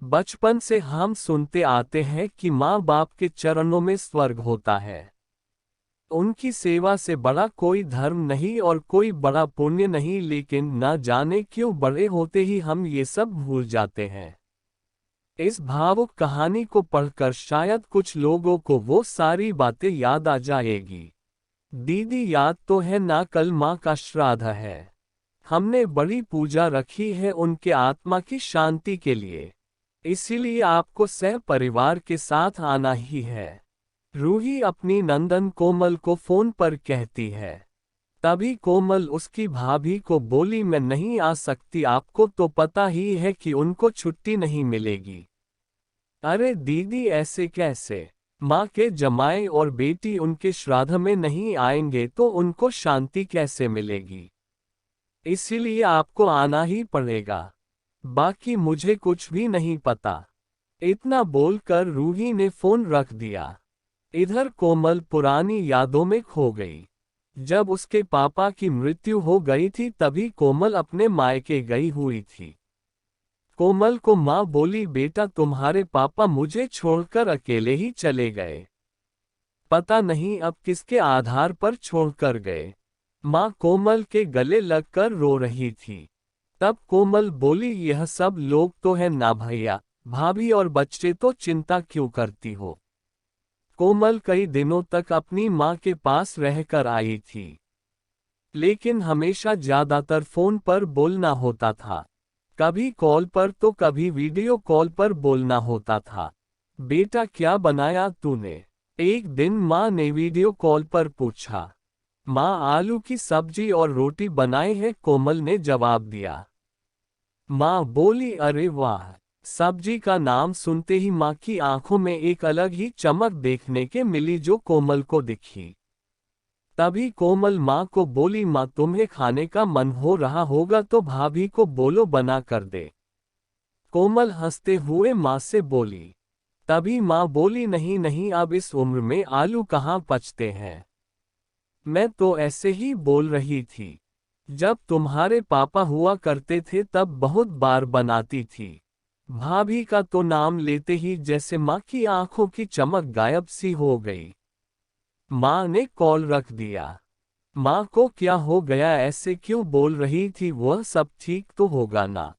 बचपन से हम सुनते आते हैं कि माँ बाप के चरणों में स्वर्ग होता है। उनकी सेवा से बड़ा कोई धर्म नहीं और कोई बड़ा पुण्य नहीं, लेकिन न जाने क्यों बड़े होते ही हम ये सब भूल जाते हैं। इस भावुक कहानी को पढ़कर शायद कुछ लोगों को वो सारी बातें याद आ जाएगी। दीदी याद तो है ना, कल माँ का श्राद्ध है। हमने बड़ी पूजा रखी है उनके आत्मा की शांति के लिए, इसीलिए आपको सह परिवार के साथ आना ही है। रूही अपनी नंदन कोमल को फोन पर कहती है। तभी कोमल उसकी भाभी को बोली, मैं नहीं आ सकती, आपको तो पता ही है कि उनको छुट्टी नहीं मिलेगी। अरे दीदी ऐसे कैसे, माँ के जमाई और बेटी उनके श्राद्ध में नहीं आएंगे तो उनको शांति कैसे मिलेगी। इसीलिए आपको आना ही पड़ेगा, बाकी मुझे कुछ भी नहीं पता। इतना बोलकर रूही ने फोन रख दिया। इधर कोमल पुरानी यादों में खो गई। जब उसके पापा की मृत्यु हो गई थी तभी कोमल अपने मायके गई हुई थी। कोमल को माँ बोली, बेटा तुम्हारे पापा मुझे छोड़कर अकेले ही चले गए। पता नहीं अब किसके आधार पर छोड़कर गए। माँ कोमल के गले लगकर रो रही थी। तब कोमल बोली, यह सब लोग तो है ना भैया, भाभी और बच्चे, तो चिंता क्यों करती हो। कोमल कई दिनों तक अपनी माँ के पास रहकर आई थी, लेकिन हमेशा ज्यादातर फोन पर बोलना होता था। कभी कॉल पर तो कभी वीडियो कॉल पर बोलना होता था। बेटा क्या बनाया तूने, एक दिन माँ ने वीडियो कॉल पर पूछा। माँ आलू की सब्जी और रोटी बनाए हैं, कोमल ने जवाब दिया। माँ बोली, अरे वाह। सब्जी का नाम सुनते ही माँ की आंखों में एक अलग ही चमक देखने के मिली जो कोमल को दिखी। तभी कोमल माँ को बोली, माँ तुम्हें खाने का मन हो रहा होगा तो भाभी को बोलो बना कर दे। कोमल हंसते हुए माँ से बोली। तभी माँ बोली, नहीं नहीं, अब इस उम्र में आलू कहाँ पचते हैं। मैं तो ऐसे ही बोल रही थी। जब तुम्हारे पापा हुआ करते थे तब बहुत बार बनाती थी। भाभी का तो नाम लेते ही जैसे माँ की आंखों की चमक गायब सी हो गई। माँ ने कॉल रख दिया। माँ को क्या हो गया, ऐसे क्यों बोल रही थी, वह सब ठीक तो होगा ना।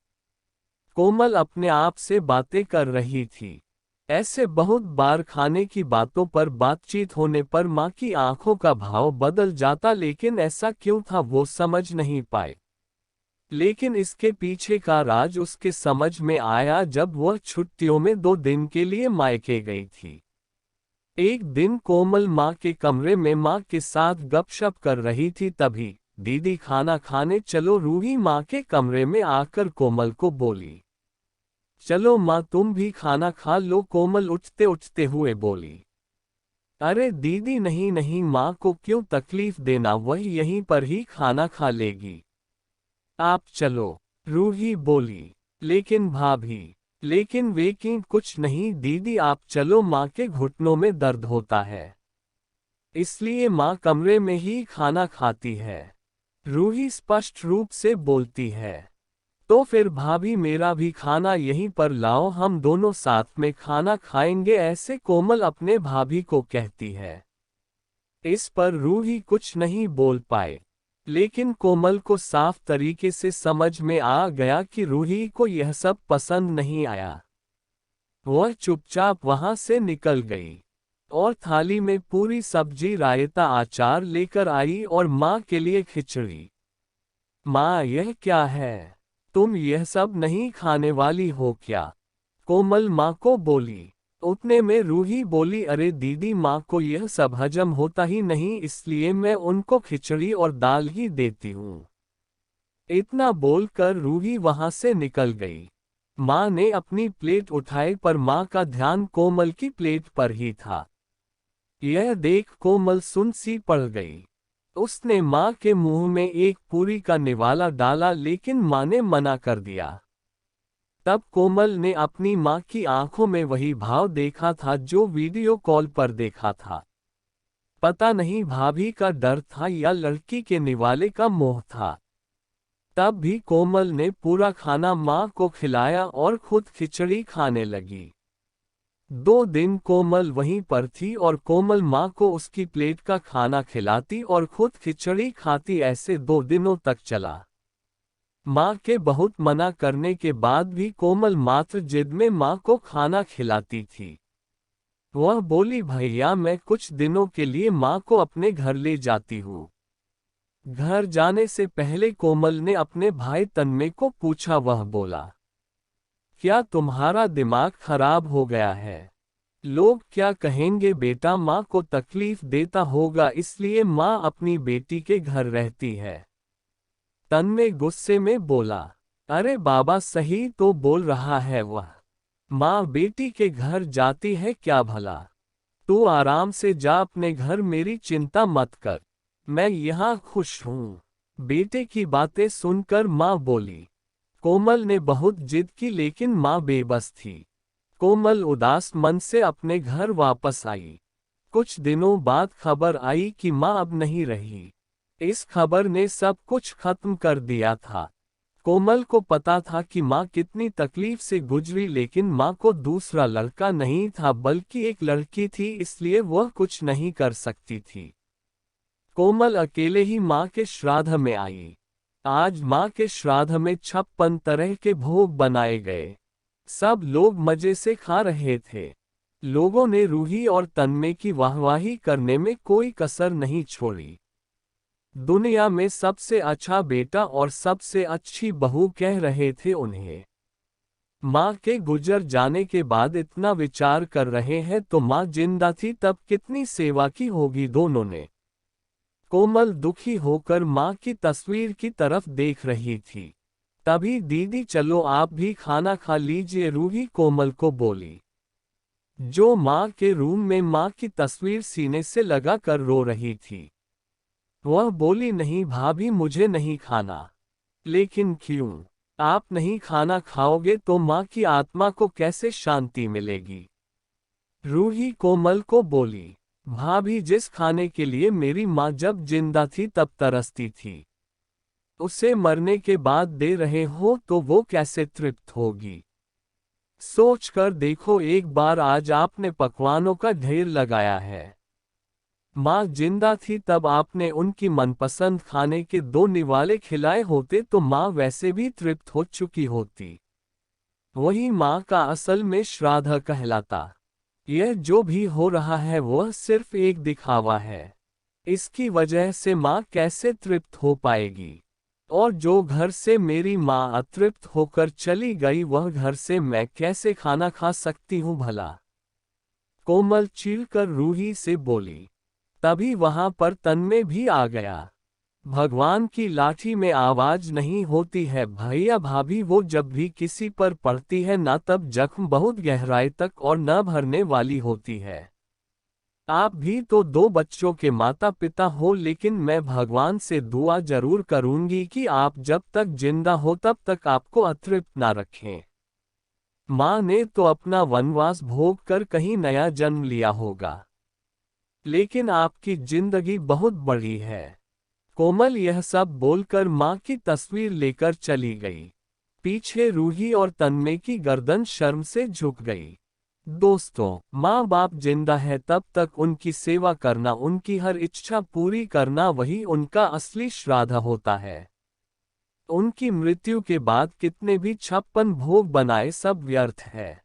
कोमल अपने आप से बातें कर रही थी। ऐसे बहुत बार खाने की बातों पर बातचीत होने पर माँ की आंखों का भाव बदल जाता, लेकिन ऐसा क्यों था वो समझ नहीं पाए। लेकिन इसके पीछे का राज उसके समझ में आया जब वह छुट्टियों में 2 दिन के लिए मायके गई थी। एक दिन कोमल माँ के कमरे में माँ के साथ गपशप कर रही थी, तभी दीदी खाना खाने चलो, रूही माँ के कमरे में आकर कोमल को बोली। चलो माँ तुम भी खाना खा लो, कोमल उठते उठते हुए बोली। अरे दीदी नहीं नहीं, माँ को क्यों तकलीफ देना, वह यहीं पर ही खाना खा लेगी। आप चलो, रूही बोली। लेकिन भाभी, लेकिन वे कि कुछ नहीं दीदी आप चलो, माँ के घुटनों में दर्द होता है, इसलिए माँ कमरे में ही खाना खाती है। रूही स्पष्ट रूप से बोलती है। तो फिर भाभी मेरा भी खाना यहीं पर लाओ, हम दोनों साथ में खाना खाएंगे, ऐसे कोमल अपने भाभी को कहती है। इस पर रूही कुछ नहीं बोल पाए, लेकिन कोमल को साफ तरीके से समझ में आ गया कि रूही को यह सब पसंद नहीं आया। वह चुपचाप वहां से निकल गई और थाली में पूरी सब्जी, रायता, अचार लेकर आई और माँ के लिए खिचड़ी। माँ यह क्या है, तुम यह सब नहीं खाने वाली हो क्या, कोमल माँ को बोली। उतने में रूही बोली, अरे दीदी माँ को यह सब हजम होता ही नहीं, इसलिए मैं उनको खिचड़ी और दाल ही देती हूँ। इतना बोलकर रूही वहां से निकल गई। माँ ने अपनी प्लेट उठाई पर माँ का ध्यान कोमल की प्लेट पर ही था। यह देख कोमल सुन सी पड़ गई। उसने माँ के मुंह में एक पूरी का निवाला डाला, लेकिन माँ ने मना कर दिया। तब कोमल ने अपनी माँ की आंखों में वही भाव देखा था जो वीडियो कॉल पर देखा था। पता नहीं भाभी का डर था या लड़की के निवाले का मोह था। तब भी कोमल ने पूरा खाना माँ को खिलाया और खुद खिचड़ी खाने लगी। 2 दिन कोमल वहीं पर थी और कोमल माँ को उसकी प्लेट का खाना खिलाती और खुद खिचड़ी खाती। ऐसे 2 दिनों तक चला। माँ के बहुत मना करने के बाद भी कोमल मात्र जिद में माँ को खाना खिलाती थी। वह बोली, भैया मैं कुछ दिनों के लिए माँ को अपने घर ले जाती हूँ। घर जाने से पहले कोमल ने अपने भाई तन्मय को पूछा। वह बोला, क्या तुम्हारा दिमाग खराब हो गया है? लोग क्या कहेंगे? बेटा माँ को तकलीफ देता होगा इसलिए माँ अपनी बेटी के घर रहती है। तन्मय गुस्से में बोला, अरे बाबा सही तो बोल रहा है वह। माँ बेटी के घर जाती है क्या भला? तू आराम से जा अपने घर, मेरी चिंता मत कर, मैं यहाँ खुश हूँ। बेटे की बातें सुनकर माँ बोली। कोमल ने बहुत जिद की लेकिन माँ बेबस थी। कोमल उदास मन से अपने घर वापस आई। कुछ दिनों बाद खबर आई कि माँ अब नहीं रही। इस खबर ने सब कुछ खत्म कर दिया था। कोमल को पता था कि माँ कितनी तकलीफ से गुजरी, लेकिन माँ को दूसरा लड़का नहीं था बल्कि एक लड़की थी, इसलिए वह कुछ नहीं कर सकती थी। कोमल अकेले ही माँ के श्राद्ध में आई। आज माँ के श्राद्ध में 56 तरह के भोग बनाए गए। सब लोग मजे से खा रहे थे। लोगों ने रूही और तन्मय की वाहवाही करने में कोई कसर नहीं छोड़ी। दुनिया में सबसे अच्छा बेटा और सबसे अच्छी बहू कह रहे थे उन्हें। माँ के गुजर जाने के बाद इतना विचार कर रहे हैं तो माँ जिंदा थी तब कितनी सेवा की होगी दोनों ने। कोमल दुखी होकर माँ की तस्वीर की तरफ देख रही थी। तभी दीदी चलो आप भी खाना खा लीजिए, रूही कोमल को बोली, जो माँ के रूम में माँ की तस्वीर सीने से लगा कर रो रही थी। वह बोली, नहीं भाभी मुझे नहीं खाना। लेकिन क्यों? आप नहीं खाना खाओगे तो माँ की आत्मा को कैसे शांति मिलेगी? रूही कोमल को बोली, भाभी जिस खाने के लिए मेरी माँ जब जिंदा थी तब तरसती थी, उसे मरने के बाद दे रहे हो तो वो कैसे तृप्त होगी? सोच कर देखो एक बार, आज आपने पकवानों का ढेर लगाया है। माँ जिंदा थी तब आपने उनकी मनपसंद खाने के 2 निवाले खिलाए होते तो माँ वैसे भी तृप्त हो चुकी होती। वही माँ का असल में श्राद्ध कहलाता। यह जो भी हो रहा है वह सिर्फ एक दिखावा है। इसकी वजह से माँ कैसे तृप्त हो पाएगी? और जो घर से मेरी माँ अतृप्त होकर चली गई वह घर से मैं कैसे खाना खा सकती हूँ भला? कोमल चिढ़कर रूही से बोली। तभी वहां पर तन्मय भी आ गया। भगवान की लाठी में आवाज नहीं होती है भैया भाभी, वो जब भी किसी पर पड़ती है ना तब जख्म बहुत गहराई तक और न भरने वाली होती है। आप भी तो 2 बच्चों के माता पिता हो, लेकिन मैं भगवान से दुआ जरूर करूंगी कि आप जब तक जिंदा हो तब तक आपको अतृप्त ना रखें। माँ ने तो अपना वनवास भोग कर कहीं नया जन्म लिया होगा, लेकिन आपकी जिंदगी बहुत बड़ी है। कोमल यह सब बोलकर माँ की तस्वीर लेकर चली गई। पीछे रूही और तन्मय की गर्दन शर्म से झुक गई। दोस्तों, माँ बाप जिंदा है तब तक उनकी सेवा करना, उनकी हर इच्छा पूरी करना, वही उनका असली श्राद्ध होता है। उनकी मृत्यु के बाद कितने भी 56 भोग बनाए सब व्यर्थ है।